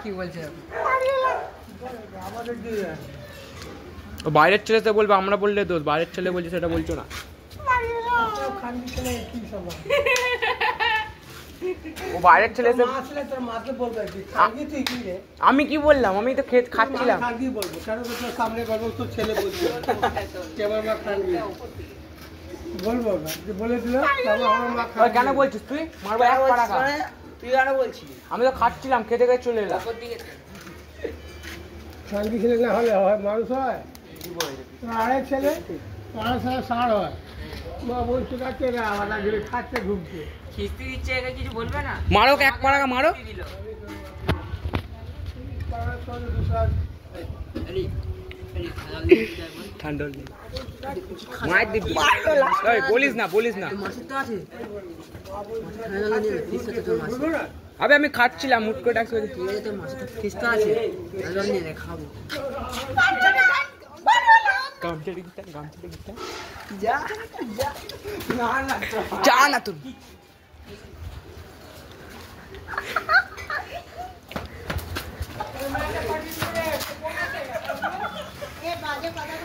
কি বলছে বাইরের ছেলে তো বলবে, আমরা বললে দোষ, বাইরের ছেলে বলছে সেটা বলছো না। ও বাইরের ছেলে আমি কি বললাম, আমি তো খাচ্ছিলাম। কেন বলছিস তুই? মারবো এক পাড়া খা। তুই কেন বলছিস? আমি তো খাচ্ছিলাম, খেতে খেতে চলে এলাম। শান্তি ছেলে না হলে হয় মানুষ হয়? আরেক ছেলে ষাঁড় হয়। মা বলছে কাছে আলাদা ঘিরে খাচ্ছে ঘুমছে খিস্তি দিচ্ছে, কিছু বলবে না? মারো এক পাড়া মারো। ঠান্ডা মায়ের দিবি, বলিস না বলিস না। আবে আমি খাচ্ছিলাম, মুট করে ডাকছে খিস্তা আছে, খাবো। যা না তুই। বাজে কথা